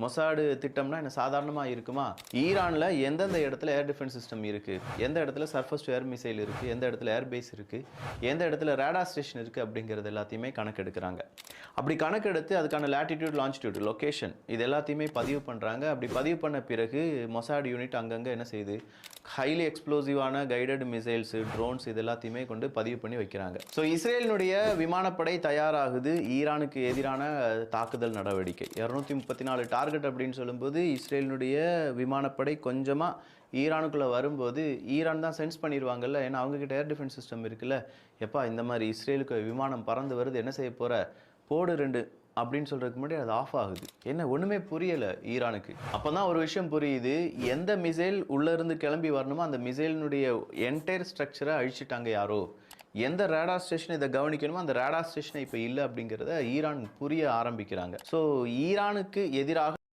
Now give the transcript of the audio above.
Mossad திட்டம்னா என்ன சாதாரணமா இருக்குமா? ஈரான்ல எந்தெந்த இடத்துல ஏர் டிஃபென்ஸ் சிஸ்டம் இருக்கு, எந்த இடத்துல சர்ஃபேஸ் டு ஏர் மிசைல் இருக்கு, எந்த இடத்துல ஏர் பேஸ் இருக்கு, எந்த இடத்துல ரேடார் ஸ்டேஷன் இருக்கு அப்படிங்கிறது எல்லாத்தையுமே கணக்கெடுக்கிறாங்க. அப்படி கணக்கெடுத்து அதுக்கான லேட்டிடியூட் லாஞ்சிடியூட் லொகேஷன் இது எல்லாத்தையுமே பதிவு பண்றாங்க. அப்படி பதிவு பண்ண பிறகு மொசாட் யூனிட் அங்கங்க என்ன செய்யுது, ஹைலி எக்ஸ்ப்ளோசிவான கைடட் மிசைல்ஸ், ட்ரோன்ஸ் இது எல்லாத்தையுமே கொண்டு பதிவு பண்ணி வைக்கிறாங்க. ஸோ இஸ்ரேலினுடைய விமானப்படை தயாராகுது ஈரானுக்கு எதிரான தாக்குதல் நடவடிக்கை. 234 டார்கெட் அப்படின்னு சொல்லும்போது இஸ்ரேலினுடைய விமானப்படை கொஞ்சமாக ஈரானுக்குள்ளே வரும்போது ஈரான் தான் சென்ஸ் பண்ணிடுவாங்கல்ல, ஏன்னா அவங்கக்கிட்ட ஏர் டிஃபென்ஸ் சிஸ்டம் இருக்குல்ல. எப்பா இந்த மாதிரி இஸ்ரேலுக்கு விமானம் பறந்து வருது, என்ன செய்ய போகிற, போடு 2 அப்படின்னு சொல்கிறதுக்கு முன்னாடி அது ஆஃப் ஆகுது. என்ன ஒன்றுமே புரியலை ஈரானுக்கு. அப்போ தான் ஒரு விஷயம் புரியுது, எந்த மிசைல் உள்ளேருந்து கிளம்பி வரணுமோ அந்த மிசைலினுடைய என்டையர் ஸ்ட்ரக்சரை அழிச்சிட்டாங்க யாரோ. எந்த ரேடார் ஸ்டேஷன் இதை கவனிக்கணுமோ அந்த ரேடார் ஸ்டேஷனை இப்போ இல்லை அப்படிங்கிறத ஈரான் புரிய ஆரம்பிக்கிறாங்க. ஸோ ஈரானுக்கு எதிராக